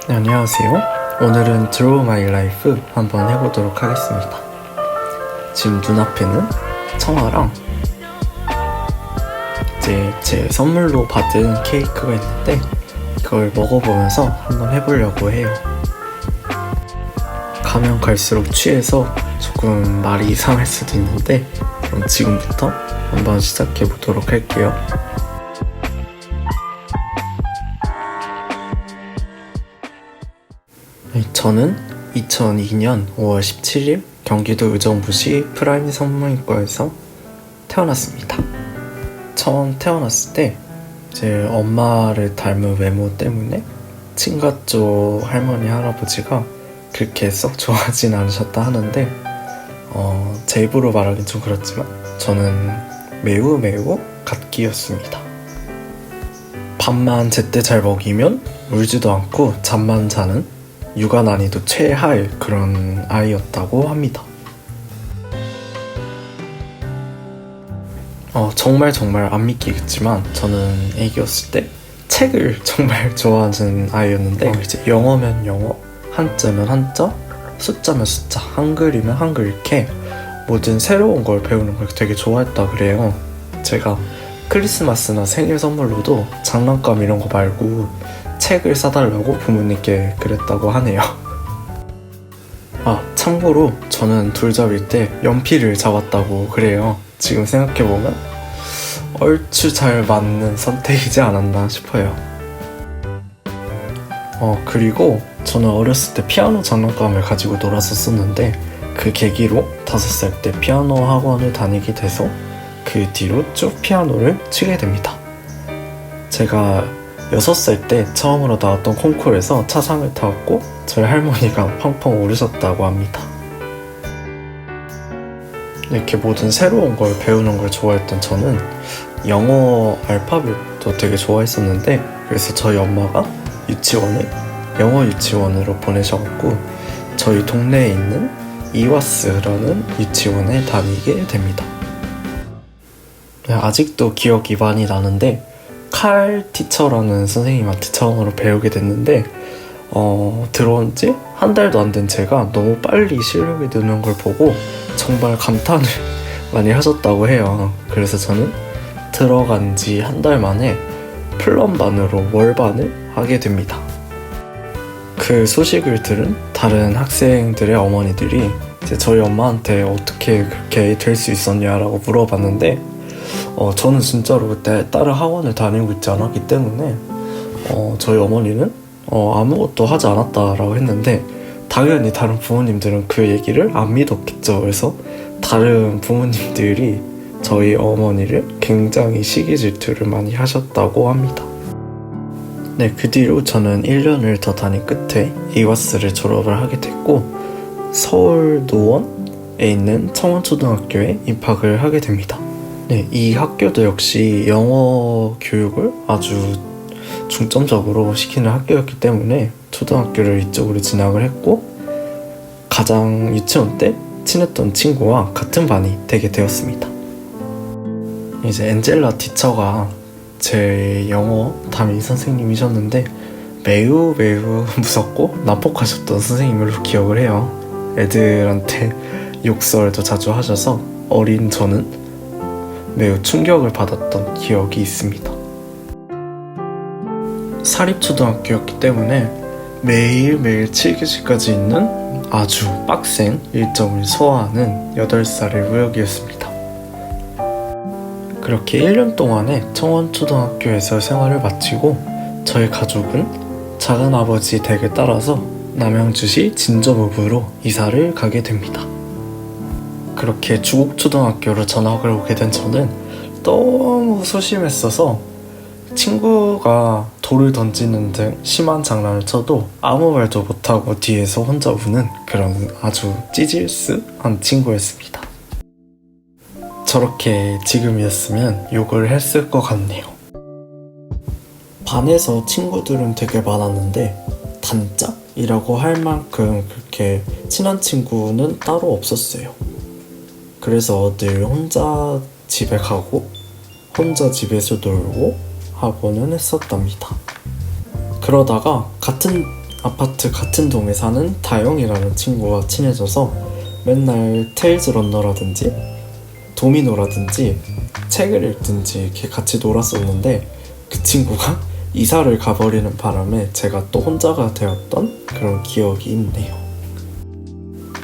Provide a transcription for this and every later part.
네, 안녕하세요. 오늘은 Draw My Life 한번 해보도록 하겠습니다. 지금 눈앞에는 청아랑 이제 제 선물로 받은 케이크가 있는데 그걸 먹어보면서 한번 해보려고 해요. 가면 갈수록 취해서 조금 말이 이상할 수도 있는데 그럼 지금부터 한번 시작해보도록 할게요. 저는 2002년 5월 17일 경기도 의정부시 프라임 산부인과에서 태어났습니다. 처음 태어났을 때 제 엄마를 닮은 외모 때문에 친가 쪽 할머니 할아버지가 그렇게 썩 좋아하진 않으셨다 하는데 제 입으로 말하긴 좀 그렇지만 저는 매우 갓기였습니다. 밥만 제때 잘 먹이면 울지도 않고 잠만 자는 육아 난이도 최하의 그런 아이였다고 합니다. 정말 안 믿기겠지만 저는 애기였을 때 책을 정말 좋아하는 아이였는데 이제 영어면 영어, 한자면 한자, 숫자면 숫자, 한글이면 한글 이렇게 모든 새로운 걸 배우는 걸 되게 좋아했다 그래요. 제가 크리스마스나 생일 선물로도 장난감 이런 거 말고 책을 사달라고 부모님께 그랬다고 하네요. 참고로 저는 둘잡일 때 연필을 잡았다고 그래요. 지금 생각해보면 얼추 잘 맞는 선택이지 않았나 싶어요. 그리고 저는 어렸을 때 피아노 장난감을 가지고 놀았었는데 그 계기로 5살 때 피아노 학원을 다니게 돼서 그 뒤로 쭉 피아노를 치게 됩니다. 제가 6살 때 처음으로 나왔던 콩쿠르에서 차상을 타왔고 저희 할머니가 펑펑 울으셨다고 합니다. 이렇게 모든 새로운 걸 배우는 걸 좋아했던 저는 영어 알파벳도 되게 좋아했었는데 그래서 저희 엄마가 유치원을 영어 유치원으로 보내셔갖고 저희 동네에 있는 이와스라는 유치원에 다니게 됩니다. 아직도 기억이 많이 나는데 칼 티처라는 선생님한테 처음으로 배우게 됐는데 들어온 지 한 달도 안 된 제가 너무 빨리 실력이 느는 걸 보고 정말 감탄을 많이 하셨다고 해요. 그래서 저는 들어간 지 한 달 만에 플럼반으로 월반을 하게 됩니다. 그 소식을 들은 다른 학생들의 어머니들이 이제 저희 엄마한테 어떻게 그렇게 될 수 있었냐라고 물어봤는데 저는 진짜로 그때 다른 학원을 다니고 있지 않았기 때문에 저희 어머니는 아무것도 하지 않았다라고 했는데 당연히 다른 부모님들은 그 얘기를 안 믿었겠죠. 그래서 다른 부모님들이 저희 어머니를 굉장히 시기 질투를 많이 하셨다고 합니다. 네, 그 뒤로 저는 1년을 더 다닌 끝에 이와스를 졸업을 하게 됐고 서울 노원에 있는 청원초등학교에 입학을 하게 됩니다. 네, 이 학교도 역시 영어 교육을 아주 중점적으로 시키는 학교였기 때문에 초등학교를 이쪽으로 진학을 했고 가장 유치원 때 친했던 친구와 같은 반이 되게 되었습니다. 이제 엔젤라 티처가 제 영어 담임 선생님이셨는데 매우 무섭고 난폭하셨던 선생님으로 기억을 해요. 애들한테 욕설도 자주 하셔서 어린 저는 매우 충격을 받았던 기억이 있습니다. 사립초등학교였기 때문에 매일매일 7교시까지 있는 아주 빡센 일정을 소화하는 8살의 우혁이었습니다. 그렇게 1년 동안의 청원초등학교에서 생활을 마치고 저희 가족은 작은아버지 댁을 따라서 남양주시 진저부부로 이사를 가게 됩니다. 그렇게 주곡초등학교로 전학을 오게 된 저는 너무 소심했어서 친구가 돌을 던지는 등 심한 장난을 쳐도 아무 말도 못하고 뒤에서 혼자 우는 그런 아주 찌질스한 친구였습니다. 저렇게 지금이었으면 욕을 했을 것 같네요. 반에서 친구들은 되게 많았는데 단짝이라고 할 만큼 그렇게 친한 친구는 따로 없었어요. 그래서 늘 혼자 집에 가고 혼자 집에서 놀고 하고는 했었답니다. 그러다가 같은 아파트 같은 동에 사는 다영이라는 친구와 친해져서 맨날 테일즈 런너라든지 도미노라든지 책을 읽든지 이렇게 같이 놀았었는데, 그 친구가 이사를 가버리는 바람에 제가 또 혼자가 되었던 그런 기억이 있네요.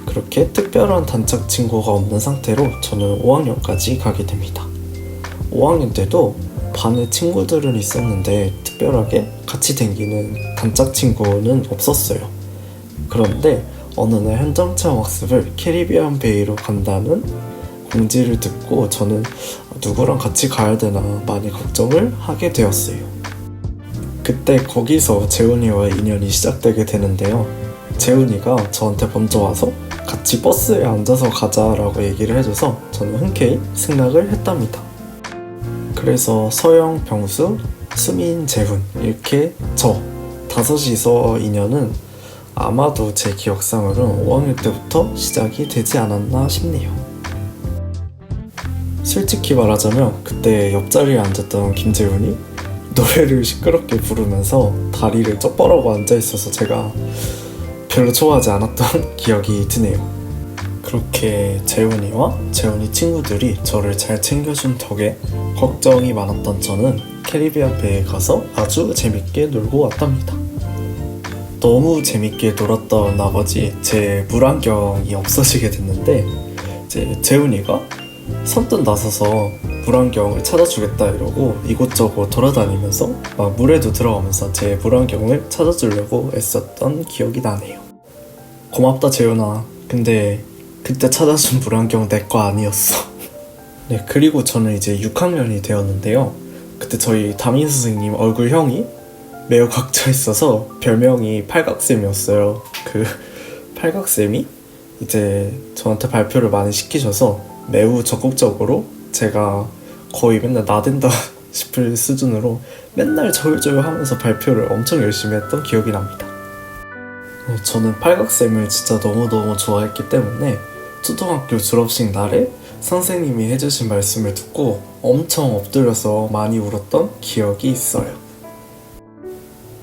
그렇게 특별한 단짝 친구가 없는 상태로 저는 5학년까지 가게 됩니다. 5학년 때도 반에 친구들은 있었는데 특별하게 같이 다니는 단짝 친구는 없었어요. 그런데 어느 날 현장 체험 학습을 캐리비안 베이로 간다는 공지를 듣고 저는 누구랑 같이 가야 되나 많이 걱정을 하게 되었어요. 그때 거기서 재훈이와 인연이 시작되게 되는데요. 재훈이가 저한테 먼저 와서 같이 버스에 앉아서 가자라고 얘기를 해줘서 저는 흔쾌히 승낙을 했답니다. 그래서 서영, 병수, 수민, 재훈 이렇게 저 다섯이서 인연은 아마도 제 기억상으로는 5학년 때부터 시작이 되지 않았나 싶네요. 솔직히 말하자면 그때 옆자리에 앉았던 김재훈이 노래를 시끄럽게 부르면서 다리를 쩍벌하고 앉아있어서 제가 별로 좋아하지 않았던 기억이 드네요. 그렇게 재훈이와 재훈이 친구들이 저를 잘 챙겨준 덕에 걱정이 많았던 저는 캐리비안 베이에 가서 아주 재밌게 놀고 왔답니다. 너무 재밌게 놀았던 나머지 제 물안경이 없어지게 됐는데, 이제 재훈이가 선뜻 나서서 물안경을 찾아주겠다 이러고 이곳저곳 돌아다니면서 막 물에도 들어가면서 제 물안경을 찾아주려고 애썼던 기억이 나네요. 고맙다 재훈아. 근데 그때 찾아준 물안경 내 거 아니었어. 네, 그리고 저는 이제 6학년이 되었는데요. 그때 저희 담임 선생님 얼굴형이 매우 각져 있어서 별명이 팔각쌤이었어요. 그 팔각쌤이 이제 저한테 발표를 많이 시키셔서 매우 적극적으로 제가 거의 맨날 나댄다 싶을 수준으로 맨날 저울저울 하면서 발표를 엄청 열심히 했던 기억이 납니다. 저는 팔각쌤을 진짜 너무너무 좋아했기 때문에 초등학교 졸업식 날에 선생님이 해주신 말씀을 듣고 엄청 엎드려서 많이 울었던 기억이 있어요.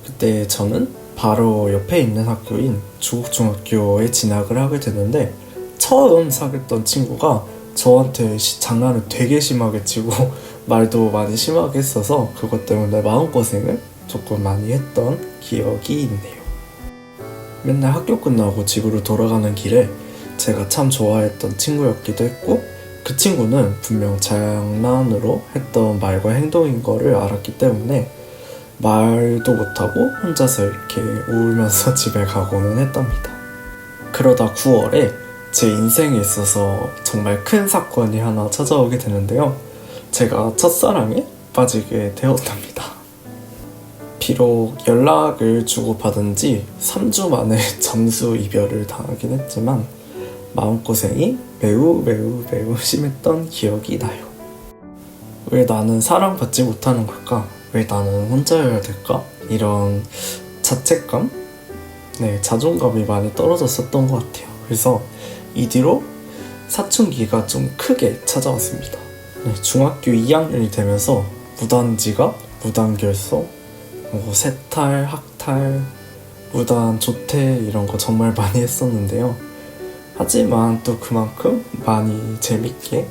그때 저는 바로 옆에 있는 학교인 주곡중학교에 진학을 하게 됐는데, 처음 사귀었던 친구가 저한테 장난을 되게 심하게 치고 말도 많이 심하게 했어서 그것 때문에 마음고생을 조금 많이 했던 기억이 있네요. 맨날 학교 끝나고 집으로 돌아가는 길에 제가 참 좋아했던 친구였기도 했고, 그 친구는 분명 장난으로 했던 말과 행동인 거를 알았기 때문에 말도 못하고 혼자서 이렇게 울면서 집에 가고는 했답니다. 그러다 9월에 제 인생에 있어서 정말 큰 사건이 하나 찾아오게 되는데요. 제가 첫사랑에 빠지게 되었답니다. 비록 연락을 주고받은 지 3주 만에 잠수 이별을 당하긴 했지만 마음고생이 매우 심했던 기억이 나요. 왜 나는 사랑받지 못하는 걸까? 왜 나는 혼자여야 될까? 이런 자책감? 자존감이 많이 떨어졌었던 것 같아요. 그래서 이 뒤로 사춘기가 좀 크게 찾아왔습니다. 중학교 2학년이 되면서 무단지각, 무단결석, 세탈, 학탈, 무단 조퇴 이런 거 정말 많이 했었는데요. 하지만 또 그만큼 많이 재밌게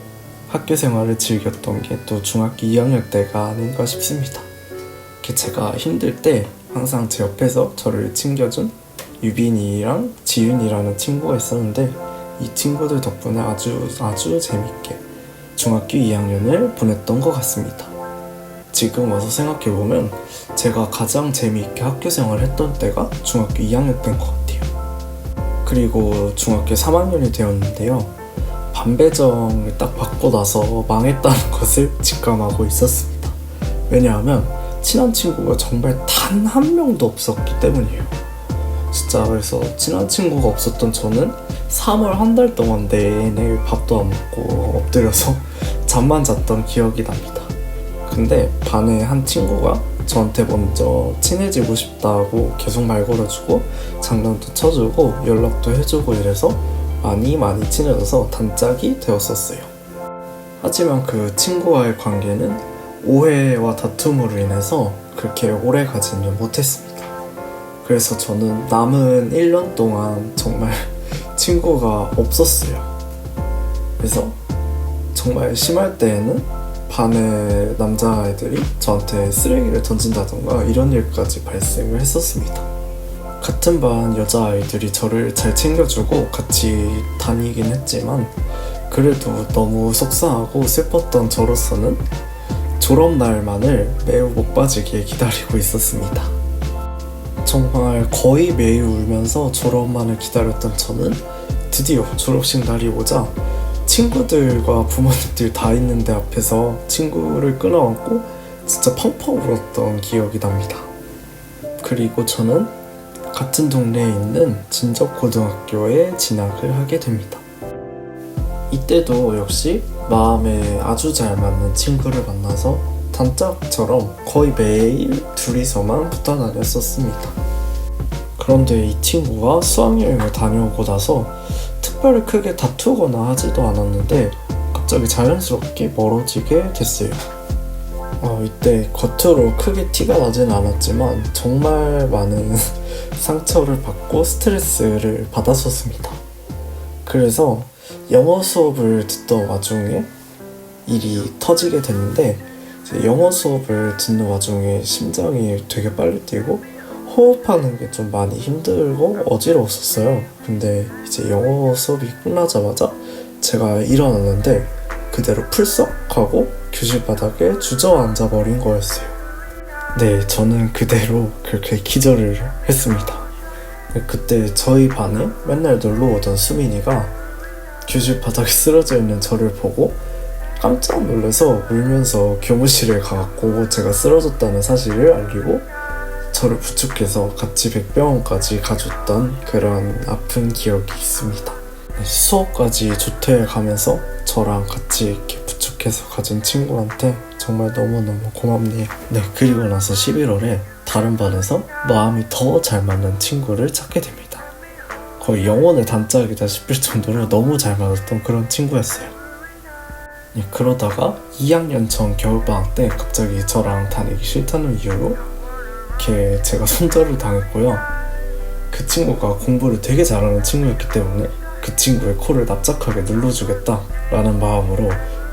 학교 생활을 즐겼던 게 또 중학교 2학년 때가 아닌가 싶습니다. 제가 힘들 때 항상 제 옆에서 저를 챙겨준 유빈이랑 지윤이라는 친구가 있었는데, 이 친구들 덕분에 아주 재밌게 중학교 2학년을 보냈던 것 같습니다. 지금 와서 생각해보면 제가 가장 재미있게 학교 생활을 했던 때가 중학교 2학년 때인 것 같아요. 그리고 중학교 3학년이 되었는데요. 반배정을 딱 받고 나서 망했다는 것을 직감하고 있었습니다. 왜냐하면 친한 친구가 정말 단 한 명도 없었기 때문이에요. 진짜 그래서 친한 친구가 없었던 저는 3월 한 달 동안 내내 밥도 안 먹고 엎드려서 잠만 잤던 기억이 납니다. 근데 반에 한 친구가 저한테 먼저 친해지고 싶다고 계속 말 걸어주고 장난도 쳐주고 연락도 해주고 이래서 많이 친해져서 단짝이 되었었어요. 하지만 그 친구와의 관계는 오해와 다툼으로 인해서 그렇게 오래 가지는 못했습니다. 그래서 저는 남은 1년 동안 정말 친구가 없었어요. 그래서 정말 심할 때에는 반의 남자아이들이 저한테 쓰레기를 던진다던가 이런 일까지 발생을 했었습니다. 같은 반 여자아이들이 저를 잘 챙겨주고 같이 다니긴 했지만 그래도 너무 속상하고 슬펐던 저로서는 졸업날만을 매우 못 빠지게 기다리고 있었습니다. 정말 거의 매일 울면서 졸업만을 기다렸던 저는 드디어 졸업식 날이 오자 친구들과 부모님들 다 있는 데 앞에서 친구를 끌어안고 진짜 펑펑 울었던 기억이 납니다. 그리고 저는 같은 동네에 있는 진적고등학교에 진학을 하게 됩니다. 이때도 역시 마음에 아주 잘 맞는 친구를 만나서 단짝처럼 거의 매일 둘이서만 붙어 다녔었습니다. 그런데 이 친구가 수학여행을 다녀오고 나서 특별히 크게 다투거나 하지도 않았는데 갑자기 자연스럽게 멀어지게 됐어요. 이때 겉으로 크게 티가 나진 않았지만 정말 많은 상처를 받고 스트레스를 받았었습니다. 그래서 영어 수업을 듣던 와중에 일이 터지게 됐는데 영어 수업을 듣는 와중에 심장이 되게 빨리 뛰고 호흡하는 게 좀 많이 힘들고 어지러웠었어요. 근데 이제 영어 수업이 끝나자마자 제가 일어났는데 그대로 풀썩하고 교실 바닥에 주저앉아 버린 거였어요. 네, 저는 그대로 그렇게 기절을 했습니다. 그때 저희 반에 맨날 놀러 오던 수민이가 교실 바닥에 쓰러져 있는 저를 보고 깜짝 놀라서 울면서 교무실에 가갖고 제가 쓰러졌다는 사실을 알리고 저를 부축해서 같이 백병원까지 가줬던 그런 아픈 기억이 있습니다. 수업까지 조퇴해 가면서 저랑 같이 이렇게 부축해서 가준 친구한테 정말 너무너무 고맙네요. 네, 그리고 나서 11월에 다른 반에서 마음이 더 잘 맞는 친구를 찾게 됩니다. 거의 영혼의 단짝이다 싶을 정도로 너무 잘 맞았던 그런 친구였어요. 그러다가 2학년 전 겨울방학 때 갑자기 저랑 다니기 싫다는 이유로 이렇게 제가 손절을 당했고요. 그 친구가 공부를 되게 잘하는 친구였기 때문에 그 친구의 코를 납작하게 눌러주겠다 라는 마음으로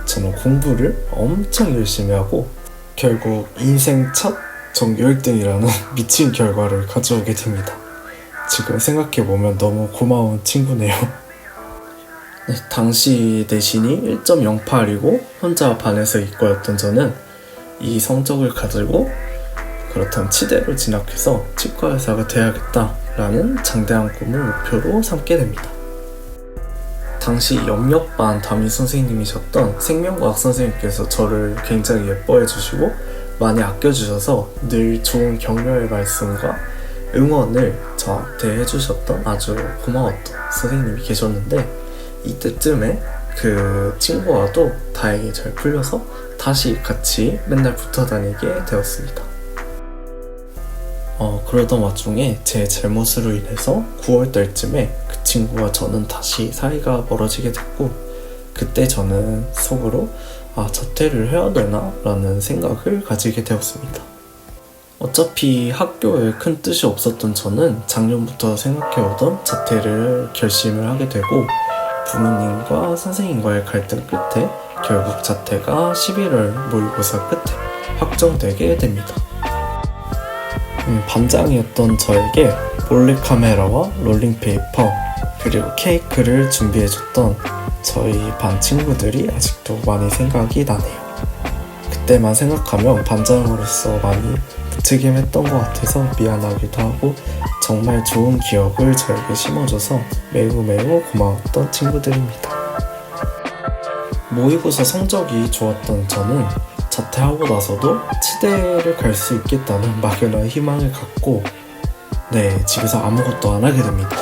저는 공부를 엄청 열심히 하고 결국 인생 첫 전교 1등이라는 미친 결과를 가져오게 됩니다. 지금 생각해보면 너무 고마운 친구네요. 네, 당시 내신이 1.08이고 혼자 반에서 이과였던 저는 이 성적을 가지고 그렇다면 치대로 진학해서 치과 의사가 돼야겠다라는 장대한 꿈을 목표로 삼게 됩니다. 당시 염력반 담임 선생님이셨던 생명과학 선생님께서 저를 굉장히 예뻐해 주시고 많이 아껴주셔서 늘 좋은 격려의 말씀과 응원을 저한테 해주셨던 아주 고마웠던 선생님이 계셨는데 이때쯤에 그 친구와도 다행히 잘 풀려서 다시 같이 맨날 붙어 다니게 되었습니다. 그러던 와중에 제 잘못으로 인해서 9월달쯤에 그 친구와 저는 다시 사이가 멀어지게 됐고 그때 저는 속으로 자퇴를 해야 되나? 라는 생각을 가지게 되었습니다. 어차피 학교에 큰 뜻이 없었던 저는 작년부터 생각해오던 자퇴를 결심을 하게 되고 부모님과 선생님과의 갈등 끝에 결국 자퇴가 11월 모의고사 끝에 확정되게 됩니다. 반장이었던 저에게 몰래카메라와 롤링페이퍼 그리고 케이크를 준비해줬던 저희 반 친구들이 아직도 많이 생각이 나네요. 그때만 생각하면 반장으로서 많이 무책임했던 것 같아서 미안하기도 하고 정말 좋은 기억을 저에게 심어줘서 매우 고마웠던 친구들입니다. 모의고사 성적이 좋았던 저는 자퇴하고 나서도 치대를 갈 수 있겠다는 막연한 희망을 갖고 집에서 아무것도 안 하게 됩니다.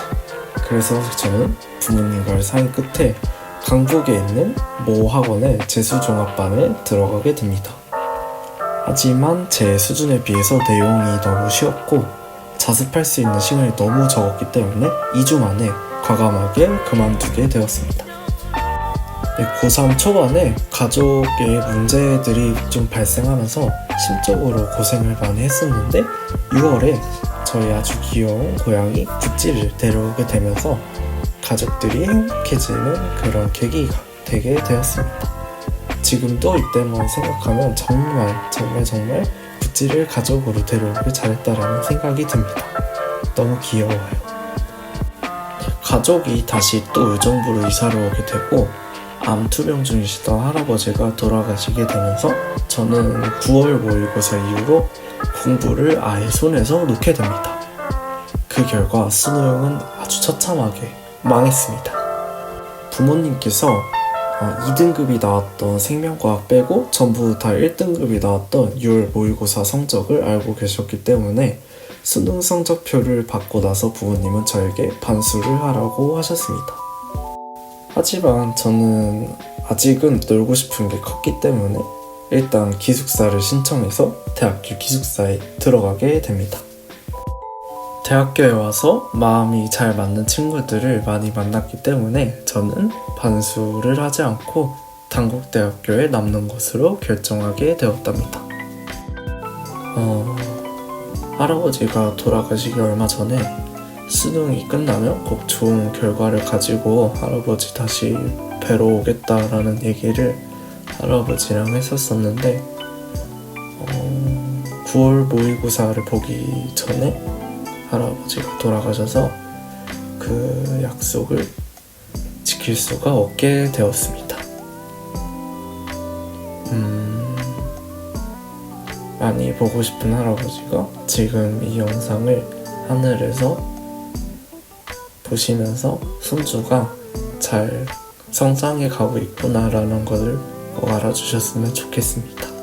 그래서 저는 부모님과의 상의 끝에 강북에 있는 모 학원의 재수종합반에 들어가게 됩니다. 하지만 제 수준에 비해서 내용이 너무 쉬웠고 자습할 수 있는 시간이 너무 적었기 때문에 2주 만에 과감하게 그만두게 되었습니다. 네, 고3 초반에 가족의 문제들이 좀 발생하면서 심적으로 고생을 많이 했었는데 6월에 저희 아주 귀여운 고양이 구찌를 데려오게 되면서 가족들이 행복해지는 그런 계기가 되게 되었습니다. 지금도 이때만 생각하면 정말 구찌를 가족으로 데려오길 잘했다라는 생각이 듭니다. 너무 귀여워요. 가족이 다시 또 의정부로 이사를 오게 되고 암 투병 중이시던 할아버지가 돌아가시게 되면서 저는 9월 모의고사 이후로 공부를 아예 손에서 놓게 됩니다. 그 결과 수능은 아주 처참하게 망했습니다. 부모님께서 2등급이 나왔던 생명과학 빼고 전부 다 1등급이 나왔던 6월 모의고사 성적을 알고 계셨기 때문에 수능 성적표를 받고 나서 부모님은 저에게 반수를 하라고 하셨습니다. 하지만 저는 아직은 놀고 싶은 게 컸기 때문에 일단 기숙사를 신청해서 대학교 기숙사에 들어가게 됩니다. 대학교에 와서 마음이 잘 맞는 친구들을 많이 만났기 때문에 저는 반수를 하지 않고 단국대학교에 남는 것으로 결정하게 되었답니다. 할아버지가 돌아가시기 얼마 전에 수능이 끝나면 꼭 좋은 결과를 가지고 할아버지 다시 뵈러 오겠다라는 얘기를 할아버지랑 했었었는데 9월 모의고사를 보기 전에 할아버지가 돌아가셔서 그 약속을 지킬 수가 없게 되었습니다. 많이 보고 싶은 할아버지가 지금 이 영상을 하늘에서 보시면서 손주가 잘 성장해 가고 있구나라는 것을 꼭 알아주셨으면 좋겠습니다.